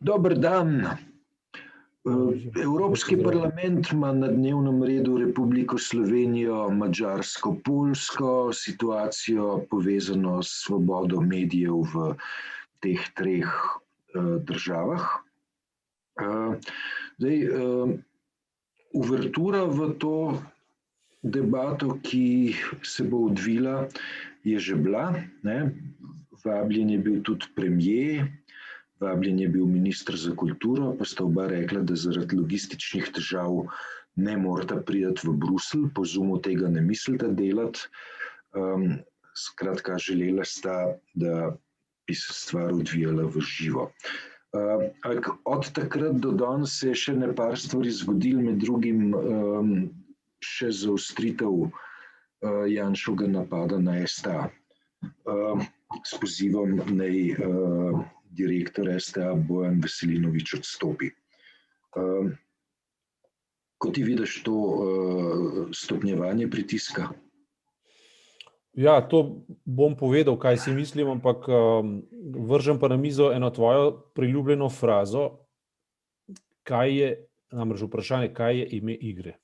Dober dan. Evropski parlament ima na dnevnem redu Republiko Slovenijo, Madžarsko, Poljsko, situacijo povezano s svobodo medijev v teh treh državah. Uvertura v to debato, ki se bo odvila, je že bila, ne. Vabljen je bil tudi premier, vabljen je bil minister za kulturo, pa sta oba rekla, da zaradi logističnih težav ne morata priti v Bruselj, po Zoomu tega ne mislita delati. Skratka, želela sta, da bi se stvar odvijala v živo. Od takrat do danes se je še nekaj stvari zgodilo, med drugim še zaostritev Janševega napada na STA s pozivom, naj direktor STA Bojan Veselinovič odstopi. Kako ti vidiš to stopnjevanje pritiska? Ja, to bom povedal, kaj si mislim, ampak vržem pa na mizo eno tvojo priljubljeno frazo, namreč vprašanje, kaj je ime igre?